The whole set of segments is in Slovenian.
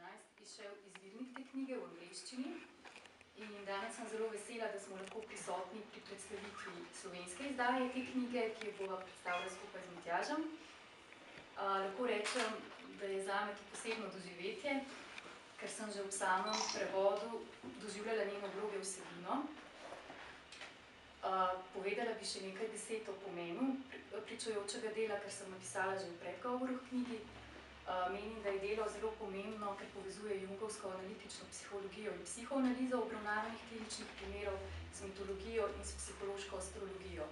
2018 izšel izvirnik te knjige v angleščini in danes sem zelo vesela, da smo lahko prisotni pri predstavitvi slovenske izdaje te knjige, ki jo bova predstavila skupaj z Matjažem. Lahko rečem, da je zame to posebno doživetje, ker sem že v samem prevodu doživljala njeno globljo vsebino. Povedala bi še nekaj besed o pomenu pričujočega dela, ker sem napisala že v predgovoru v knjigi. Menim, da je delo zelo pomembno, ker povezuje jungovsko analitično psihologijo in psihoanalizo obravnavanih kliničnih primerov z mitologijo in s psihološko astrologijo.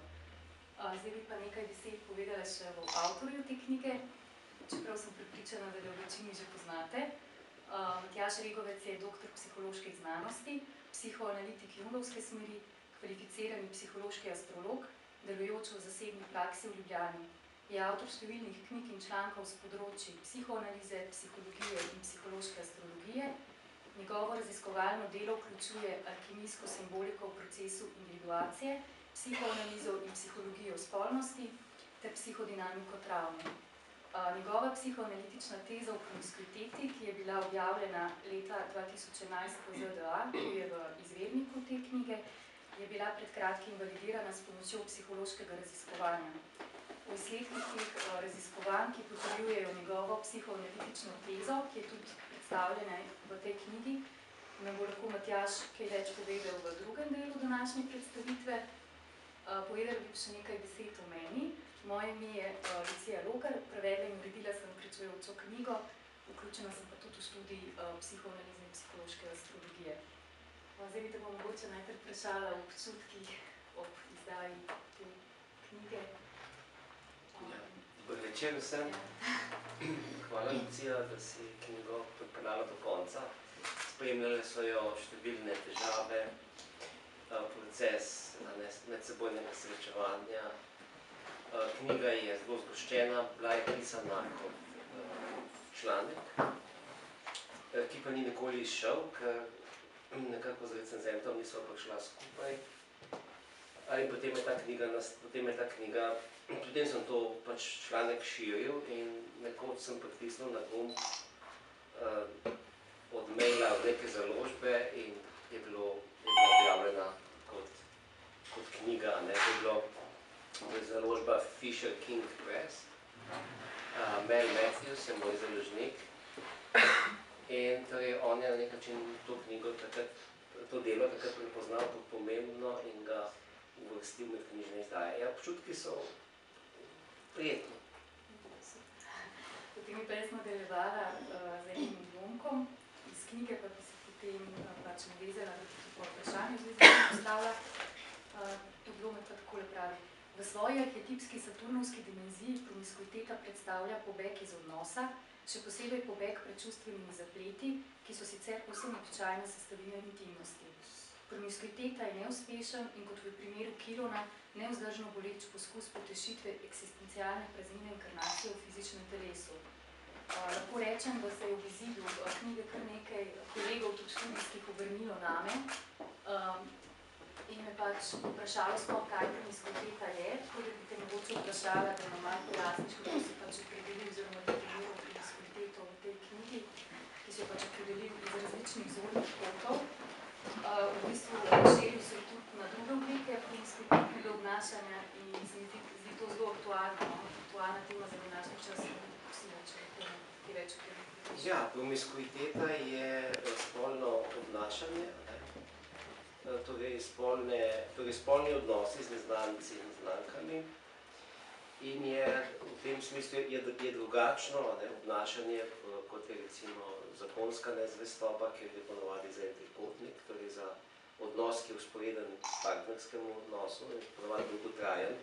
Zdaj bi pa nekaj besed povedala še o avtorju te knjige, čeprav sem prepričana, da jo v večini že poznate. Matjaž Regovec je doktor psiholoških znanosti, psihoanalitik jungovske smeri, kvalificirani psihološki astrolog, delujoč v zasebni praksi v Ljubljani. Je avtor številnih knjig in člankov s področji psihoanalize, psihologije in psihološke astrologije. Njegovo raziskovalno delo vključuje alkimijsko simboliko v procesu individuacije, psihoanalizo in psihologijo spolnosti ter psihodinamiko travme. Njegova psihoanalitična teza o promiskuiteti, ki je bila objavljena leta 2011 po ZDA, ki je v izvirniku te knjige, je bila pred kratkim validirana s pomočjo psihološkega raziskovanja. V izsledkih raziskovanj, ki potrjujejo njegovo psihoanalitično tezo, ki je tudi predstavljena v tej knjigi, nam bo lahko Matjaž kaj več povedal v drugem delu današnje predstavitve. Povedala bi še nekaj besed o meni. Moje ime je Lucija Logar, prevedla in uredila sem pričujočo knjigo, vključena sem pa tudi v študij psihoanalize in psihološke astrologije. Zdaj bi te bom mogoče najprej vprašala o občutkih ob izdaji te knjige. Dober večer vsem. Hvala, Lucija, da si knjigo pripeljala do konca. Spremljale so jo številne težave, proces medsebojnega srečevanja. Knjiga je zelo zgoščena, bila je pisana kot članek, ki pa ni nikoli izšel, ker nekako z recenzentom nisva prišla skupaj. In potem sem to članek širil in nekoč sem pritisnil na gumb od maila v neke založbe in je bila objavljena kot knjiga. To je založba Fisher King Press. Mel Matthews je moj založnik in on je na nek način to knjigo, to delo takrat prepoznal kot pomembno in ga uvrstil med knjižne izdaje. Občutki so prijetni. Potem bi pa jaz nadaljevala z enim odlomkom iz knjige, pa bi se potem navezala po vprašanju, zdaj se postavlja. Odlomek pa takole pravi. V svoji arhetipski saturnovski dimenziji promiskuiteta predstavlja pobeg iz odnosa, še posebej pobeg pred čustvenimi zapleti, ki so sicer povsem običajne sestavine intimnosti. Promiskuiteta je neuspešen in kot v primeru Kilona nevzdržno boleč poskus potešitve eksistencialne praznine inkarnacije v fizičnem telesu. Lahko rečem, da se je v izidu knjige kar nekaj kolegov, tudi študijskih, obrnilo name in me vprašalo sploh, kaj promiskuiteta je, tako da bi te mogoče vprašala, da nam malo pojasniš, kako si opredelil oziroma definiral promiskuiteto v tej knjigi, ki si jo opredelil iz različnih zornih kotov. V bistvu širil se tudi na druge oblike promiskuitetnega obnašanja in se mi zdi to zelo aktualna tema za današnji čas. Ti več o tem. Ja, promiskuiteta je spolno obnašanje, torej spolni odnosi z neznanci in neznankami in je v tem smislu je drugačno obnašanje, kot je recimo zakonska nezvestoba, ker je ponovadi za en trikotnik, torej za odnos, ki je vzporeden partnerskemu odnosu in ponovadi dolgotrajen.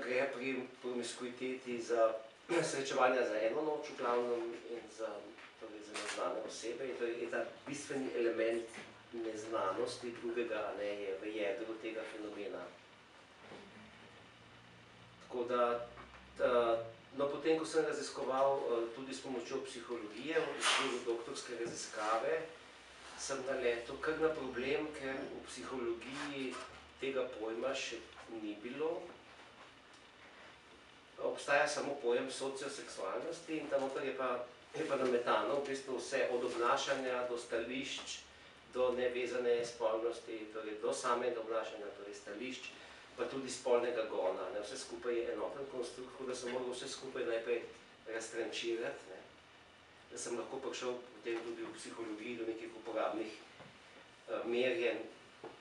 Gre pri promiskuiteti za srečevanja za eno noč v glavnem in za neznane osebe. Je ta bistveni element neznanosti drugega, je v jedru tega fenomena. Tako da, potem, ko sem raziskoval tudi s pomočjo psihologije, v okviru doktorske raziskave, sem naletel kar na problem, ker v psihologiji tega pojma še ni bilo. obstaja samo pojem socioseksualnosti in tam noter je pa nametano v bistvu vse od obnašanja do stališč, do nevezane spolnosti, torej do samega obnašanja, torej stališč, pa tudi spolnega gona. Ne? Vse skupaj je enoten konstrukt, tako da sem moral vse skupaj najprej raztrančirati, ne? Da sem lahko prišel potem tudi v psihologiji do nekih uporabnih merjenj,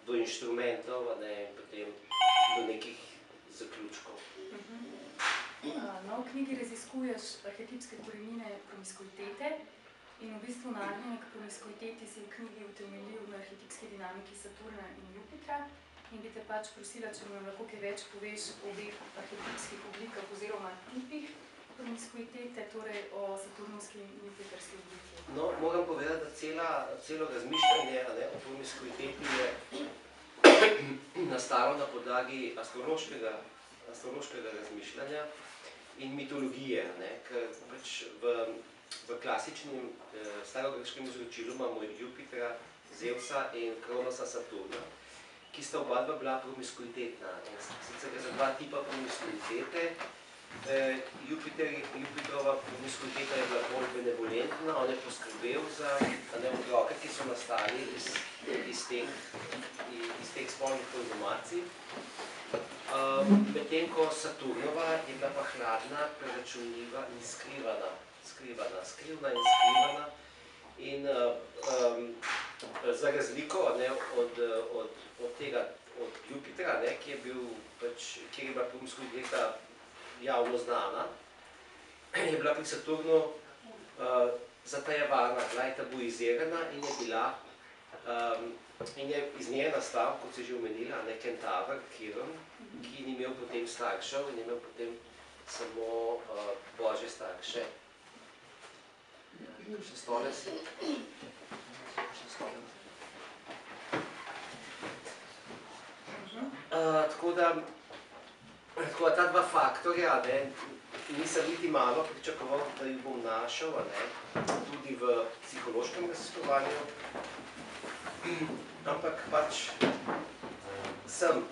do inštrumentov, ne? In potem do nekih zaključkov. No, v knjigi raziskuješ arhetipske korenine promiskuitete in v bistvu nagnjenje k promiskuiteti si v knjigi utemeljil na arhetipski dinamiki Saturna in Jupitra in bi te pač prosila, če mi lahko kaj več poveš o obeh arhetipskih oblikah oziroma tipih promiskuitete, torej o saturnovski in jupiterski obliki. No, moram povedati, da celo razmišljanje o promiskuiteti je nastalo na podlagi astrološkega razmišljanja in mitologije, ne? Ker pač v klasičnem starogrškem izročilu imamo Jupitra, Zevsa in Kronosa Saturna, ki sta oba dva bila promiskuitetna. Sicer je za dva tipa promiskuitete. Jupiterova promiskuiteta je bila bolj benevolentna, on je poskrbel za otroke, ki so nastali iz teh spolnih konzumacij. Medtem ko Saturnova je bila pa hladna, preračunljiva in skrivna in skrivana. In za razliko od Jupitra, kjer je bila promiskuiteta javno znana, je bila pri Saturnu zatajevana, bila je tabuizirana in je bila in je iz nje nastal, kot se že omenila, Kentaver, Kiron, ki ni imel potem staršev in je imel potem samo božje starše. Še stolec. Tako da ta dva faktorja, nisem niti malo pričakoval, da jih bom našel, tudi v psihološkem raziskovanju, ampak pač sem,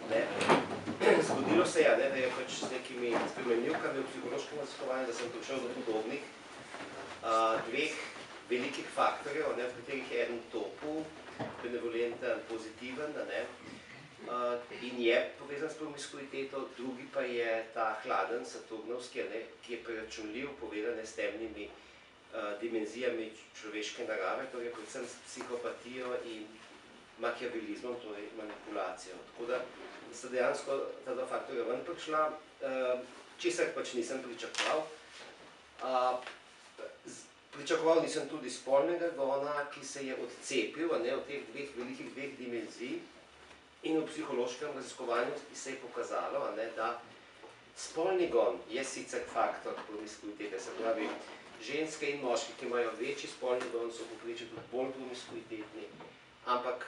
zgodilo se je, da je pač s nekimi spremenljivkami v psihološkem raziskovanju, da sem prišel do podobnih dveh velikih faktorjev, v katerih je eden topel, benevolenten, pozitiven, in je povezan s promiskuiteto, drugi pa je ta hladen, saturnovski, ki je preračunljiv, povezan s temnimi dimenzijami človeške narave, torej predvsem s psihopatijo in makiavelizmom, torej manipulacijo. Tako da sta dejansko ta dva faktorja ven prišla, česar pač nisem pričakoval. Pričakoval nisem tudi spolnega gona, ki se je odcepil od teh velikih dveh dimenzij. In v psihološkem raziskovanju se je pokazalo, da spolni gon je sicer faktor promiskuitete, se pravi, ženske in moški, ki imajo večji spolni gon, so povprečju tudi bolj promiskuitetni, ampak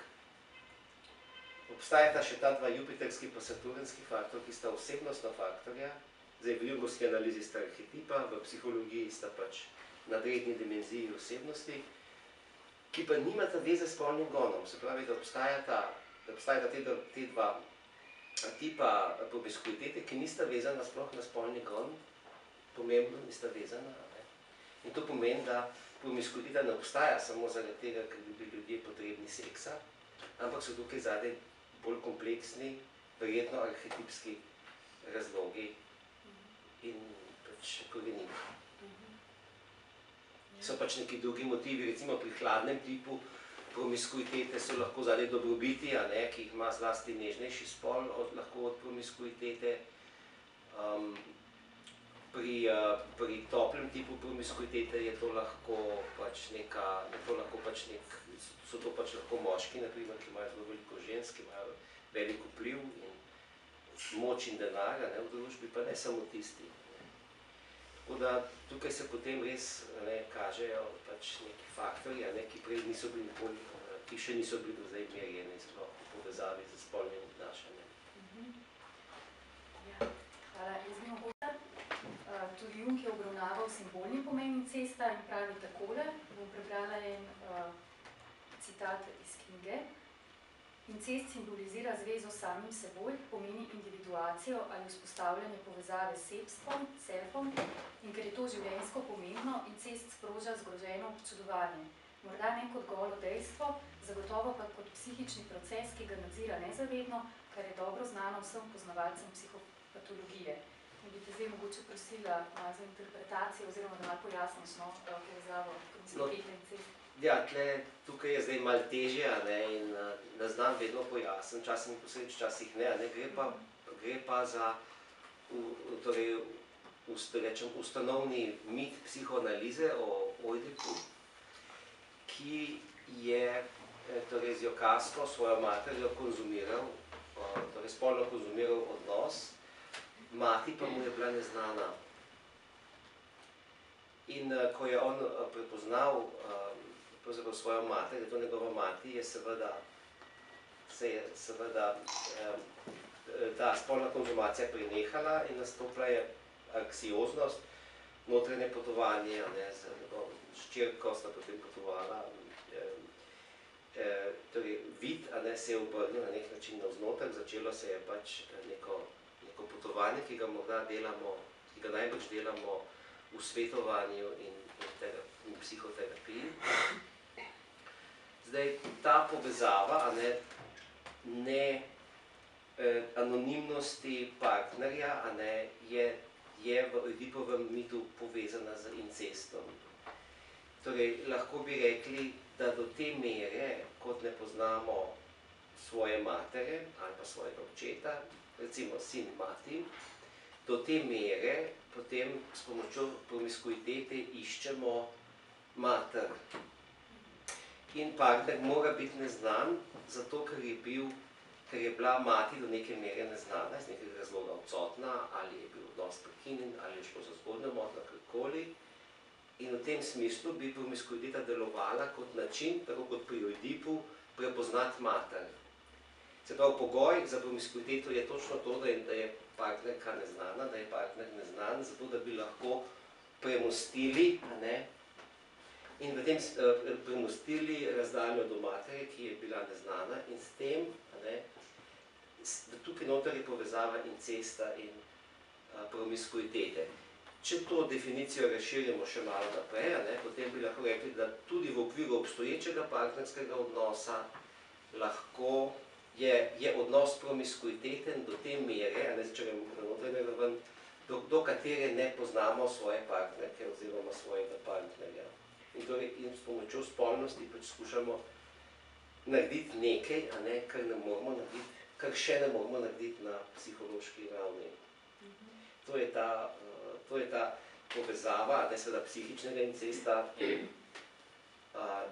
obstajata še ta dva jupiterski pa saturnski faktor, ki sta osebnostna faktorja. Zdaj, v jungovski analizi sta arhetipa, v psihologiji sta pač nadredni dimenziji osebnosti, ki pa nimata veze s spolnim gonom, se pravi, da obstajata te dva tipa promiskuitete, ki nista vezana sploh na spolni gon, pomembno nista vezana. In to pomeni, da promiskuiteta ne obstaja samo zaradi tega, ker bi bili ljudje potrebni seksa, ampak so tukaj zadaj bolj kompleksni, verjetno arhetipski razlogi in pač korenine. So pač neki drugi motivi, recimo pri hladnem tipu promiskuitete so lahko zadaj dobrobiti, ki jih ima zlasti nežnejši spol lahko od promiskuitete. Pri toplem tipu promiskuitete je to lahko pač so to pač lahko moški, naprimer, ki imajo zelo veliko žensk, ki imajo velik vpliv in moč in denar v družbi, pa ne samo tisti. Tako da tukaj se potem res kažejo pač neki faktorji, ki še niso bili do zdaj merjeni sploh v povezavi z spolnim obnašanjem. Hvala. Jaz bi mogoče, tudi Jung je obravnaval simbolni pomen incesta in pravi takole, bom prebrala en citat iz knjige. Incest simbolizira zvezo s samim seboj, pomeni individuacijo ali vzpostavljanje povezave s sebstvom, selfom, in ker je to življenjsko pomembno, incest sproža zgroženo občudovanje. Morda ne kot golo dejstvo, zagotovo pa kot psihični proces, ki ga nadzira nezavedno, kar je dobro znano vsem poznavalcem psihopatologije. In bi te zdaj mogoče prosila malo za interpretacijo oziroma da malo pojasniš povezavo promiskuitete in incest. Ja, tukaj je zdaj malo težje, in ne znam vedno pojasniti, včasih mi posreč, včasih ne, gre pa za torej, da rečem, ustanovni mit psihoanalize o Oidipu, ki je torej, z Jokasko, svojo materjo, konzumiral, torej spolno konzumiral odnos, mati pa mu je bila neznana. In ko je on prepoznal pravzaprav svojo mater, da je to njegova mati, je seveda ta spolna konzumacija prenehala in nastopila je anksioznost, notranje potovanje, z njegovo ščirko sta potem potovala, torej vid se je obrnil na nek način navznoter, začelo se je pač neko potovanje, ki ga morda delamo, ki ga najbolj delamo v svetovanju in psihoterapiji. Zdaj, ta povezava anonimnosti partnerja je v Oidipovem mitu povezana z incestom. Torej, lahko bi rekli, da do te mere, kot ne poznamo svoje matere ali pa svojega očeta, recimo sin mati, do te mere potem s pomočjo promiskuitete iščemo mater. In partner mora biti neznan, zato ker je bila mati do neke mere neznana, iz nekega razloga odsotna, ali je bil odnos prekinjen, ali je šlo za zgodnjo motnjo, karkoli. In v tem smislu bi promiskuiteta delovala kot način, tako kot pri Oidipu, prepoznati mater. Se pravi, pogoj za promiskuiteto je točno to, da je partnerka neznana, da je partner neznan, zato da bi lahko premostili, in v tem premostili razdaljo do matere, ki je bila neznana, in s tem, tukaj noter je povezava incesta in promiskuitete. Če to definicijo razširimo še malo naprej, potem bi lahko rekli, da tudi v okviru obstoječega partnerskega odnosa lahko je odnos promiskuiteten do te mere, če gremo na notranje raven, do katere ne poznamo svoje partnerke oziroma svojega partnerja. In s pomočjo spolnosti pač skušamo narediti nekaj, kar še ne moramo narediti na psihološki ravni. To je ta povezava, seveda psihičnega incesta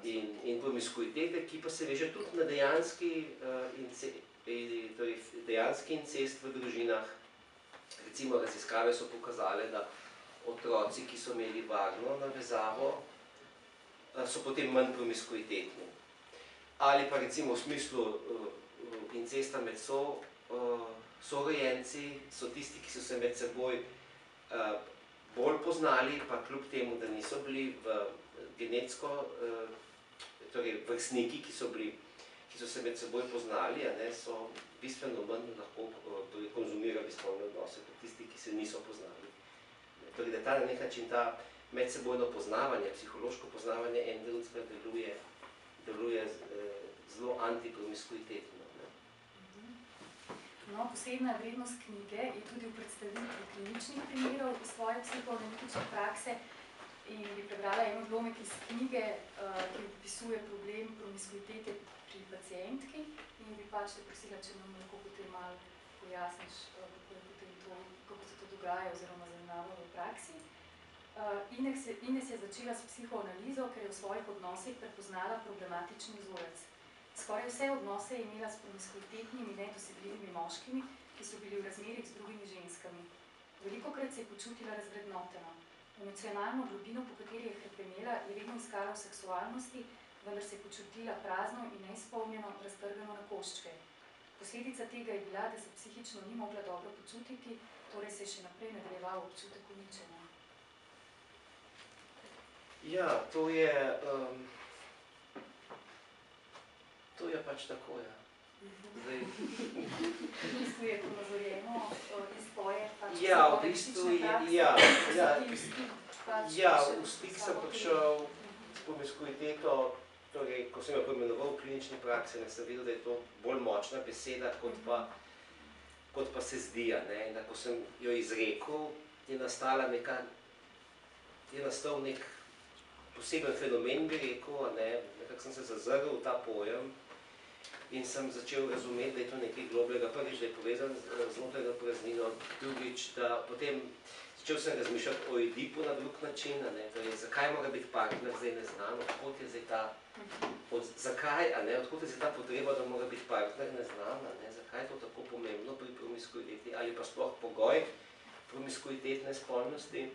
in promiskuitete, ki pa se veže tudi na dejanski incest v družinah. Recimo, raziskave so pokazale, da otroci, ki so imeli varno navezavo, so potem manj promiskuitetni. Ali pa recimo v smislu incesta med sorojenci, so tisti, ki so se med seboj bolj poznali, pa kljub temu, da niso bili genetsko, torej vrstniki, ki so se med seboj poznali, so bistveno manj lahko konzumirali spolne odnose kot tisti, ki se niso poznali. Torej, da ta na nek način ta medsebojno poznavanje, psihološko poznavanje en drugega deluje zelo antipromiskuitetno. Posebna vrednost knjige je tudi v predstavitvi kliničnih primerov iz svoje psihoanalitične prakse in bi prebrala en odlomek iz knjige, ki opisuje problem promiskuitete pri pacientki in bi pač te prosila, če nam lahko potem malo pojasniš, kako se to dogaja oziroma zanimavo v praksi. Ines je začela s psihoanalizo, ker je v svojih odnosih prepoznala problematični vzorec. Skoraj vse odnose je imela s promiskuitetnimi, nedosegljivimi moškimi, ki so bili v razmerjih z drugimi ženskami. Velikokrat se je počutila razvrednoteno. Emocionalno globino, po kateri je hrepenela, je vedno iskala v seksualnosti, vendar se je počutila prazno in neizpolnjeno, raztrgano na koščke. Posledica tega je bila, da se psihično ni mogla dobro počutiti, torej se je še naprej nadaljeval občutek uničenja. Ja, to je pač tako, ja. Zdaj, V bistvu je ponazorjeno iz tvoje v bistvu v stik sem prišel s promiskuiteto, torej, ko sem jo poimenoval v klinični praksi, sem videl, da je to bolj močna beseda, kot pa se zdi, ne, in da ko sem jo izrekel, je nastal nek poseben fenomen, bi rekel, ne, nekako sem se zazrl v ta pojem in sem začel razumeti, da je to nekaj globljega. Prvič, da je povezan z notranjo praznino, drugič, da potem začel sem razmišljati o Oidipu na drug način, ne, torej, zakaj mora biti partner zdaj neznan, odkot je zdaj ta potreba, da mora biti partner neznan, ne, zakaj je to tako pomembno pri promiskuiteti ali pa sploh pogoj promiskuitetne spolnosti.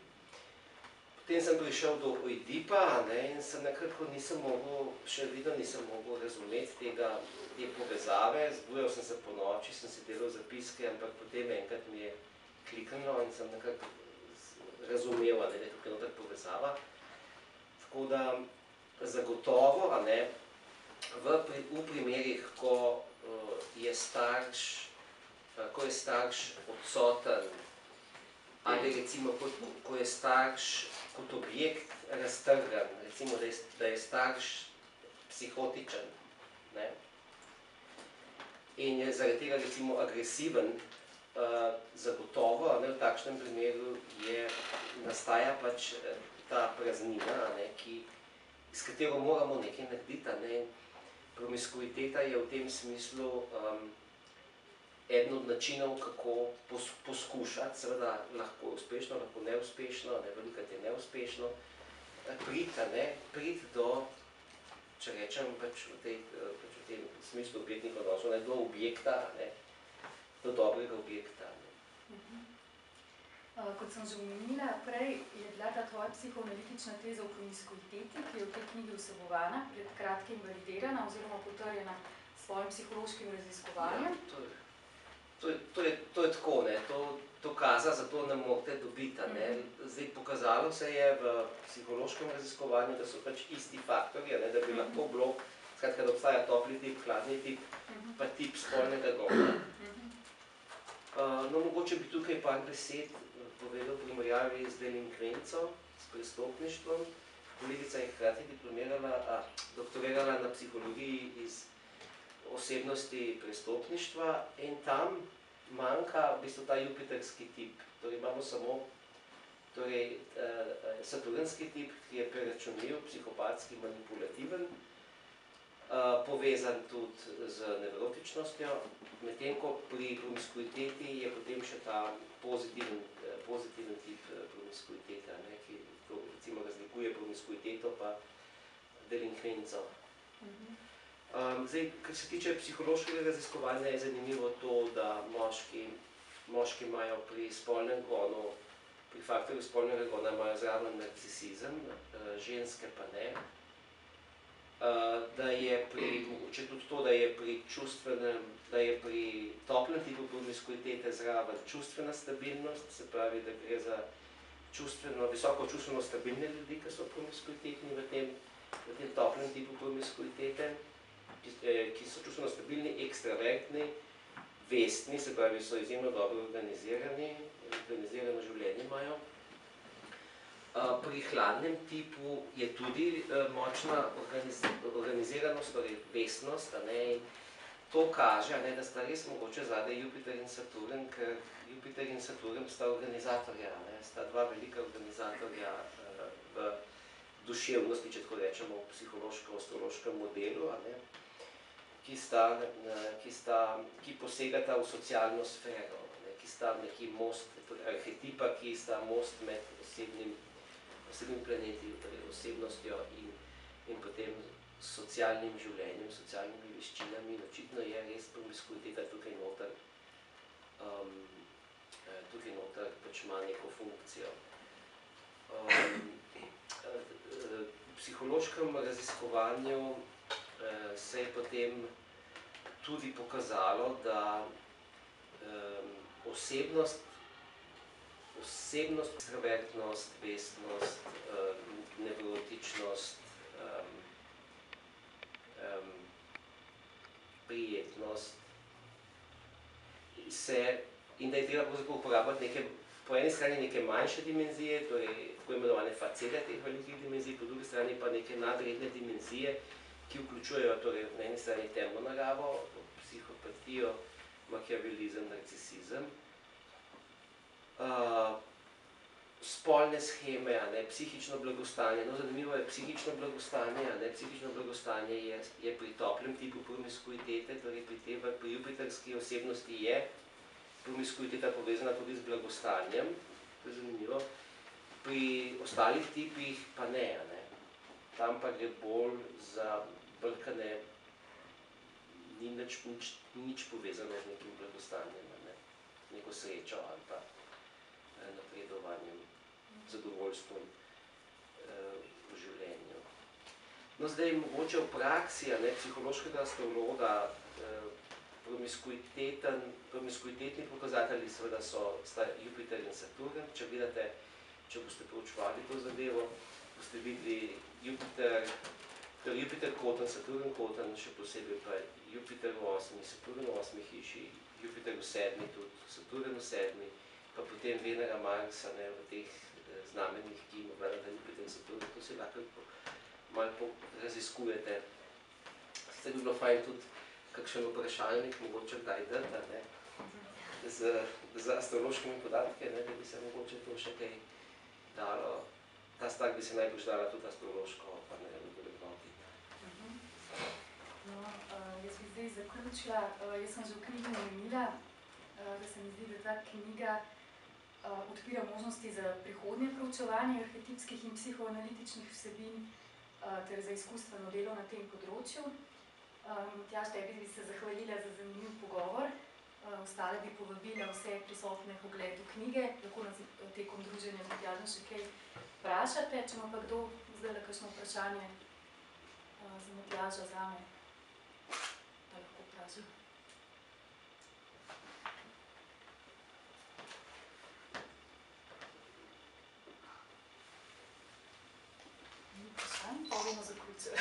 Potem sem prišel do Oidipa, ne, in sem nekako še vedno nisem mogel razumeti te povezave. Zbujal sem se po noči, sem si delal zapiske, ampak potem enkrat mi je kliknilo in sem nekako razumel, da je tukaj noter povezava. Tako da zagotovo, ne, v primerih, ko je starš odsoten, ali recimo, ko je starš kot objekt raztrgan, recimo, da je starš psihotičen, ne, in je zaradi tega recimo agresiven, zagotovo, ne, v takšnem primeru nastaja pač ta praznina, ne, s katero moramo nekaj narediti, ne. Promiskuiteta je v tem smislu eden od načinov, kako poskušati, seveda lahko uspešno, lahko neuspešno, velikokrat je neuspešno, priti do, če rečem pač v tem smislu objektnih odnosov, do objekta, do dobrega objekta. Kot sem že omenila prej, je bila ta tvoja psihoanalitična teza o promiskuiteti, ki je v tej knjigi vsebovana, pred kratkim validirana oziroma potrjena s svojim psihološkim raziskovanjem. To je tako, ne, to kaza, zato ne morate dobiti, ne. Zdaj, pokazalo se je v psihološkem raziskovanju, da so pač isti faktorji, ne, da bi lahko bilo, skratka, da obstaja topli tip, hladni tip, pa tip spolnega gona. No, mogoče bi tukaj par besed povedal v primerjavi z delinkvenco, s prestopništvom. Kolegica je hkrati doktorirala na psihologiji iz osebnosti prestopništva in tam manjka v bistvu ta jupiterski tip. Torej imamo samo saturnski tip, ki je preračunljiv, psihopatski, manipulativen, povezan tudi z nevrotičnostjo, medtem ko pri promiskuiteti je potem še ta pozitiven tip promiskuiteta, ki recimo razlikuje promiskuiteto pa delinkvenco. Zdaj, kar se tiče psihološkega raziskovanja, je zanimivo to, da moški imajo pri spolnem gonu, pri faktorju spolnega gona imajo zraven narcisizem, ženske pa ne. Da je mogoče tudi to, da je pri toplem tipu promiskuitete zraven čustvena stabilnost, se pravi, da gre za visoko čustveno stabilne ljudi, ki so promiskuitetni v tem toplem tipu promiskuitete, ki so čustveno stabilni, ekstravertni, vestni, se pravi, so izjemno dobro organizirano življenje imajo. Pri hladnem tipu je tudi močna organiziranost, torej vestnost, in to kaže, da sta res mogoče zadaj Jupiter in Saturn, ker Jupiter in Saturn sta organizatorja, sta dva velika organizatorja v duševnosti, če tako rečemo, v psihološko-astrološkem modelu, ki posegata v socialno sfero, ki sta neki most, arhetipa, ki sta most med osebnim planeti, torej osebnostjo in potem socialnim življenjem, socialnimi veščinami. Očitno je res promiskuiteta tukaj noter pač ima neko funkcijo. V psihološkem raziskovanju se je potem tudi pokazalo, da osebnost, ekstravertnost, vestnost, nevrotičnost, prijetnost, in da je treba pravzaprav uporabljati po eni strani neke manjše dimenzije, torej tako imenovane facete teh velikih dimenzij, po drugi strani pa neke nadredne dimenzije, ki vključujejo torej na eni strani temno naravo, psihopatijo, makiavelizem, narcisizem, spolne sheme, psihično blagostanje. No, zanimivo je psihično blagostanje. Psihično blagostanje je pri toplem tipu promiskuitete, torej pri jupiterski osebnosti je promiskuiteta povezana tudi z blagostanjem, to je zanimivo. Pri ostalih tipih pa ne. Tam pa gre bolj za brkane, ni nič povezano z nekim blagostanjem, neko srečo ali pa napredovanjem, zadovoljstvom v življenju. No, zdaj mogoče v praksi psihološkega astrologa promiskuitetni pokazatelji seveda sta Jupiter in Saturn. Če gledate, če boste proučevali to zadevo, boste videli Jupiter koten, Saturn koten, še posebej pa Jupiter v 8, Saturn v 8 hiši, Jupiter v 7, tudi Saturn v 7, pa potem Venera, Mars v teh znamenjih, ki ima gledata Jupiter in Saturn, to se lahko malo raziskujete. Sicer bi bilo fajn tudi kakšen vprašalnik, mogoče kdaj dati, z astrološkimi podatke, da bi se mogoče to še kaj dalo. Ta stvar bi se najbolj dala tudi astrološko, pa ne vrednotiti. No, jaz bi zdaj zaključila. Jaz sem že v knjigi omenila, da se mi zdi, da ta knjiga odpira možnosti za prihodnje proučevanje arhetipskih in psihoanalitičnih vsebin ter za izkustveno delo na tem področju. Matjaž, tebi bi se zahvalila za zanimiv pogovor. Ostale bi povabila vse prisotne k ogledu knjige, lahko nas tekom druženja z Matjažem še kaj vprašate. Če ima pa kdo zdaj kakšno vprašanje za Matjaža, zame, pa lahko vprašam. Ni vprašanj, pa bomo zaključili.